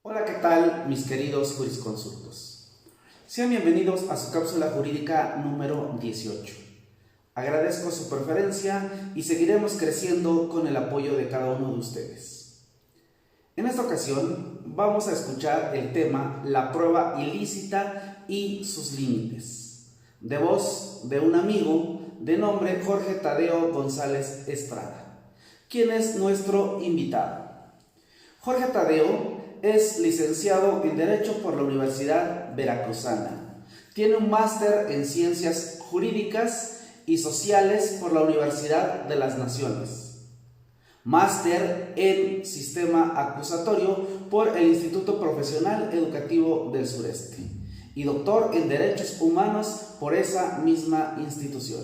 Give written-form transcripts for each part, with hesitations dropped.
Hola, ¿qué tal mis queridos jurisconsultos? Sean bienvenidos a su cápsula jurídica número 18. Agradezco su preferencia y seguiremos creciendo con el apoyo de cada uno de ustedes. En esta ocasión vamos a escuchar el tema La prueba ilícita y sus límites, de voz de un amigo de nombre Jorge Tadeo González Estrada, quien es nuestro invitado. Jorge Tadeo es licenciado en Derecho por la Universidad Veracruzana. Tiene un máster en Ciencias Jurídicas y Sociales por la Universidad de las Naciones. Máster en Sistema Acusatorio por el Instituto Profesional Educativo del Sureste. Y doctor en Derechos Humanos por esa misma institución.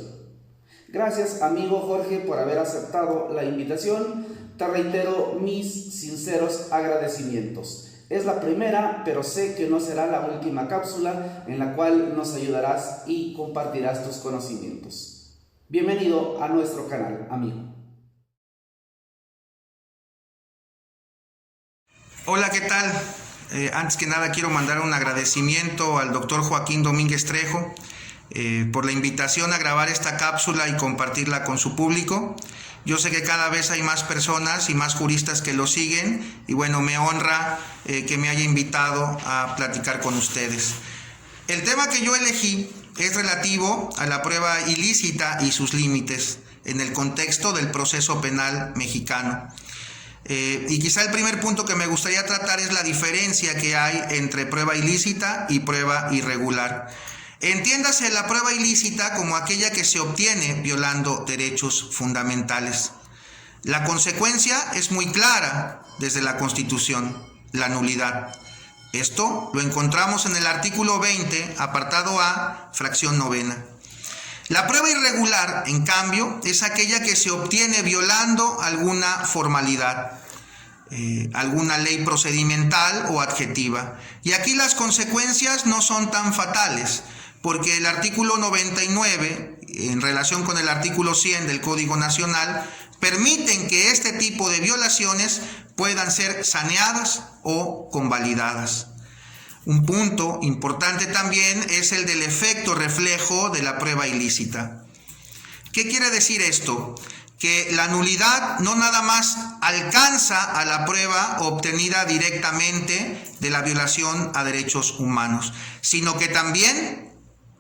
Gracias, amigo Jorge, por haber aceptado la invitación. Te reitero mis sinceros agradecimientos. Es la primera, pero sé que no será la última cápsula en la cual nos ayudarás y compartirás tus conocimientos. Bienvenido a nuestro canal, amigo. Hola, ¿qué tal? Antes que nada quiero mandar un agradecimiento al doctor Joaquín Domínguez Trejo por la invitación a grabar esta cápsula y compartirla con su público. Yo sé que cada vez hay más personas y más juristas que lo siguen y bueno, me honra que me haya invitado a platicar con ustedes. El tema que yo elegí es relativo a la prueba ilícita y sus límites en el contexto del proceso penal mexicano. Y quizá el primer punto que me gustaría tratar es la diferencia que hay entre prueba ilícita y prueba irregular. Entiéndase la prueba ilícita como aquella que se obtiene violando derechos fundamentales. La consecuencia es muy clara desde la Constitución, la nulidad. Esto lo encontramos en el artículo 20, apartado A, fracción novena. La prueba irregular, en cambio, es aquella que se obtiene violando alguna formalidad, alguna ley procedimental o adjetiva. Y aquí las consecuencias no son tan fatales, porque el artículo 99, en relación con el artículo 100 del Código Nacional, permiten que este tipo de violaciones puedan ser saneadas o convalidadas. Un punto importante también es el del efecto reflejo de la prueba ilícita. ¿Qué quiere decir esto? Que la nulidad no nada más alcanza a la prueba obtenida directamente de la violación a derechos humanos, sino que también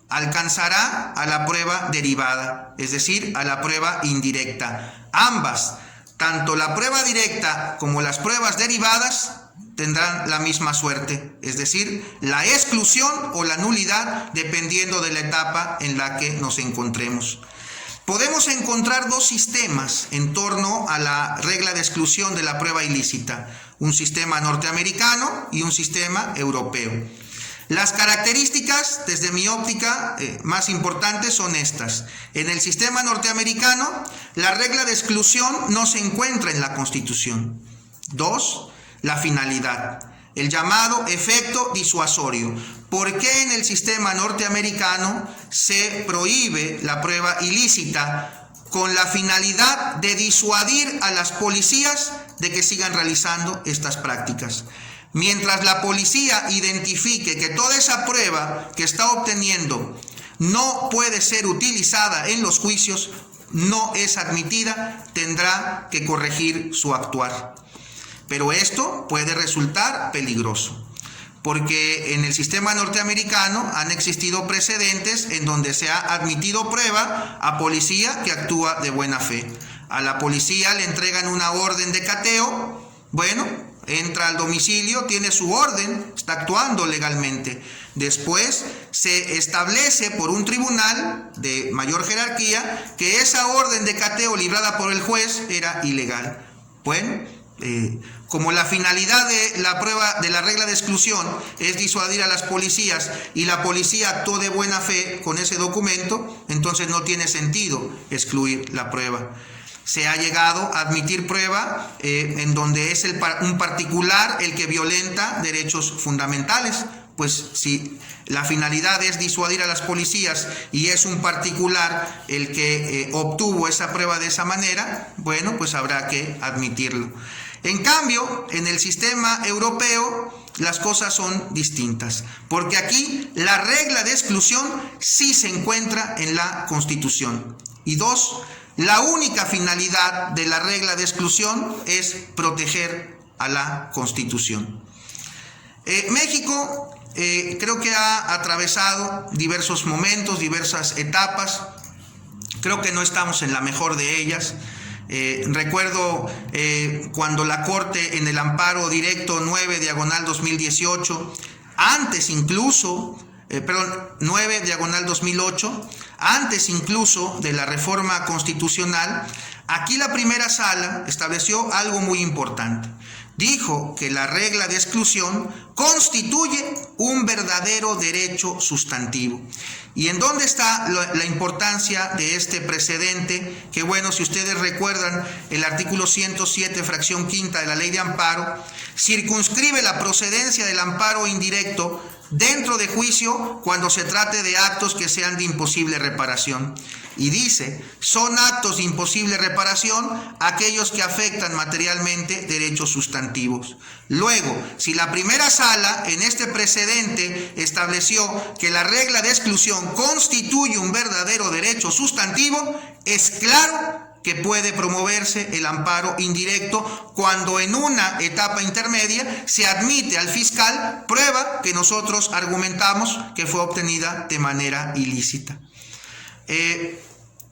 alcanzará a la prueba derivada, es decir, a la prueba indirecta. Ambas, tanto la prueba directa como las pruebas derivadas, tendrán la misma suerte, es decir, la exclusión o la nulidad dependiendo de la etapa en la que nos encontremos. Podemos encontrar dos sistemas en torno a la regla de exclusión de la prueba ilícita, un sistema norteamericano y un sistema europeo. Las características, desde mi óptica, más importantes son estas. En el sistema norteamericano, la regla de exclusión no se encuentra en la Constitución. 2. La finalidad, el llamado efecto disuasorio. ¿Por qué en el sistema norteamericano se prohíbe la prueba ilícita con la finalidad de disuadir a las policías de que sigan realizando estas prácticas? Mientras la policía identifique que toda esa prueba que está obteniendo no puede ser utilizada en los juicios, no es admitida, tendrá que corregir su actuar. Pero esto puede resultar peligroso, porque en el sistema norteamericano han existido precedentes en donde se ha admitido prueba a policía que actúa de buena fe. A la policía le entregan una orden de cateo, bueno, entra al domicilio, tiene su orden, está actuando legalmente. Después se establece por un tribunal de mayor jerarquía que esa orden de cateo librada por el juez era ilegal. Bueno, como la finalidad de la prueba de la regla de exclusión es disuadir a las policías y la policía actuó de buena fe con ese documento, entonces no tiene sentido excluir la prueba. Se ha llegado a admitir prueba en donde es un particular el que violenta derechos fundamentales. Pues si la finalidad es disuadir a las policías y es un particular el que obtuvo esa prueba de esa manera, bueno, pues habrá que admitirlo. En cambio, en el sistema europeo las cosas son distintas, porque aquí la regla de exclusión sí se encuentra en la Constitución. Y dos, la única finalidad de la regla de exclusión es proteger a la Constitución. México creo que ha atravesado diversos momentos, diversas etapas. Creo que no estamos en la mejor de ellas. Recuerdo cuando la Corte en el amparo directo 9/2018, antes incluso, 9/2008, antes incluso de la reforma constitucional, aquí la primera sala estableció algo muy importante. Dijo que la regla de exclusión constituye un verdadero derecho sustantivo. ¿Y en dónde está la importancia de este precedente? Que bueno, si ustedes recuerdan, el artículo 107, fracción quinta de la Ley de Amparo, circunscribe la procedencia del amparo indirecto dentro de juicio cuando se trate de actos que sean de imposible reparación. Y dice, son actos de imposible reparación aquellos que afectan materialmente derechos sustantivos. Luego, si la primera sala en este precedente estableció que la regla de exclusión constituye un verdadero derecho sustantivo, es claro que puede promoverse el amparo indirecto cuando en una etapa intermedia se admite al fiscal prueba que nosotros argumentamos que fue obtenida de manera ilícita.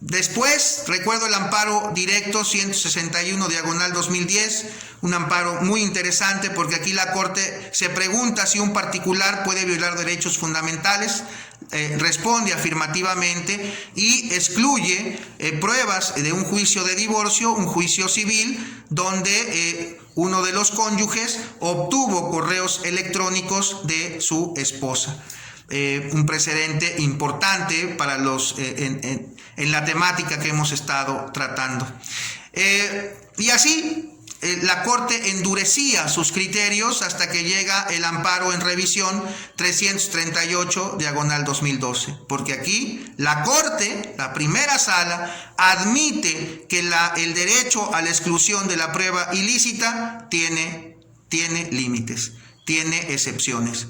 Después, recuerdo el amparo directo 161/2010, un amparo muy interesante porque aquí la Corte se pregunta si un particular puede violar derechos fundamentales, responde afirmativamente y excluye pruebas de un juicio de divorcio, un juicio civil, donde uno de los cónyuges obtuvo correos electrónicos de su esposa. Un precedente importante para los en la temática que hemos estado tratando. Y así la Corte endurecía sus criterios hasta que llega el amparo en revisión 338/2012, porque aquí la Corte, la primera sala, admite que el derecho a la exclusión de la prueba ilícita tiene límites, tiene excepciones.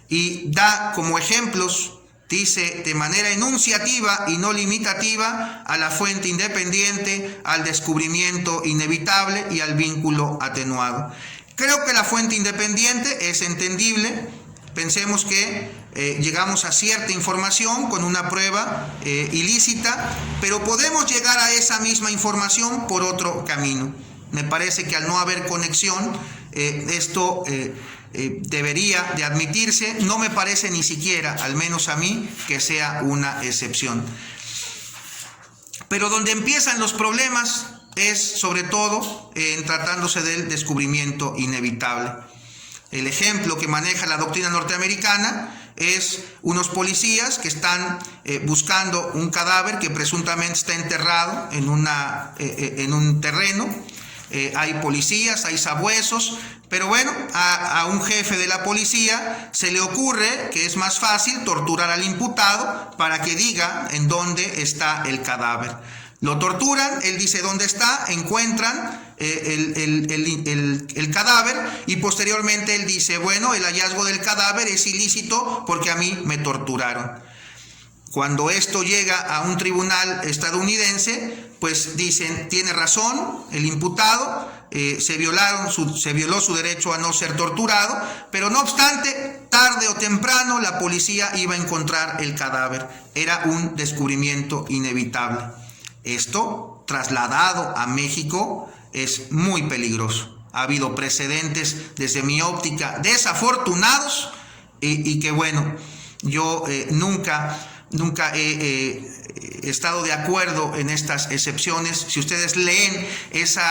Y da como ejemplos, dice, de manera enunciativa y no limitativa, a la fuente independiente, al descubrimiento inevitable y al vínculo atenuado. Creo que la fuente independiente es entendible. Pensemos que llegamos a cierta información con una prueba ilícita, pero podemos llegar a esa misma información por otro camino. Me parece que al no haber conexión, esto debería de admitirse. No me parece ni siquiera, al menos a mí, que sea una excepción. Pero donde empiezan los problemas es sobre todo en tratándose del descubrimiento inevitable. El ejemplo que maneja la doctrina norteamericana es unos policías que están buscando un cadáver que presuntamente está enterrado en un terreno. Hay policías, hay sabuesos, pero bueno, a un jefe de la policía se le ocurre que es más fácil torturar al imputado para que diga en dónde está el cadáver. Lo torturan, él dice dónde está, encuentran el cadáver y posteriormente él dice, bueno, el hallazgo del cadáver es ilícito porque a mí me torturaron. Cuando esto llega a un tribunal estadounidense, pues dicen, tiene razón el imputado, se violó su derecho a no ser torturado, pero no obstante, tarde o temprano la policía iba a encontrar el cadáver. Era un descubrimiento inevitable. Esto, trasladado a México, es muy peligroso. Ha habido precedentes, desde mi óptica, desafortunados y que bueno, yo nunca he estado de acuerdo en estas excepciones. Si ustedes leen ese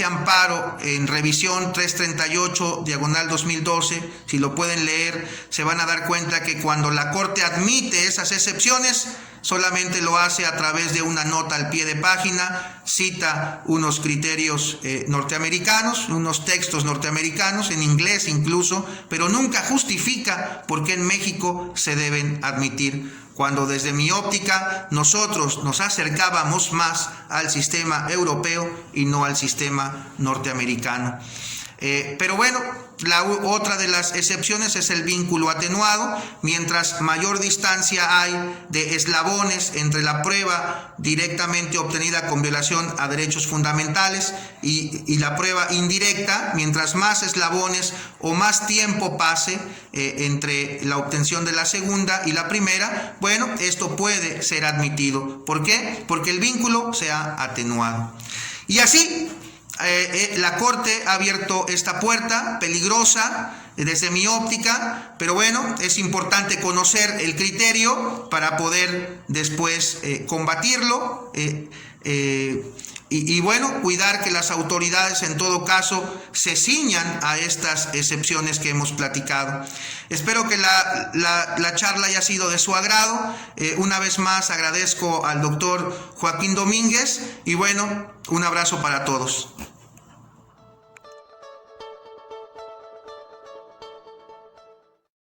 amparo en revisión 338/2012, si lo pueden leer, se van a dar cuenta que cuando la Corte admite esas excepciones, solamente lo hace a través de una nota al pie de página, cita unos criterios norteamericanos, unos textos norteamericanos, en inglés incluso, pero nunca justifica por qué en México se deben admitir cuando desde mi óptica nosotros nos acercábamos más al sistema europeo y no al sistema norteamericano. Pero bueno, otra de las excepciones es el vínculo atenuado. Mientras mayor distancia hay de eslabones entre la prueba directamente obtenida con violación a derechos fundamentales y la prueba indirecta, mientras más eslabones o más tiempo pase entre la obtención de la segunda y la primera, bueno, esto puede ser admitido. ¿Por qué? Porque el vínculo se ha atenuado. Y así, la Corte ha abierto esta puerta peligrosa desde mi óptica, pero bueno, es importante conocer el criterio para poder después combatirlo y bueno, cuidar que las autoridades en todo caso se ciñan a estas excepciones que hemos platicado. Espero que la charla haya sido de su agrado. Una vez más agradezco al doctor Joaquín Domínguez y bueno, un abrazo para todos.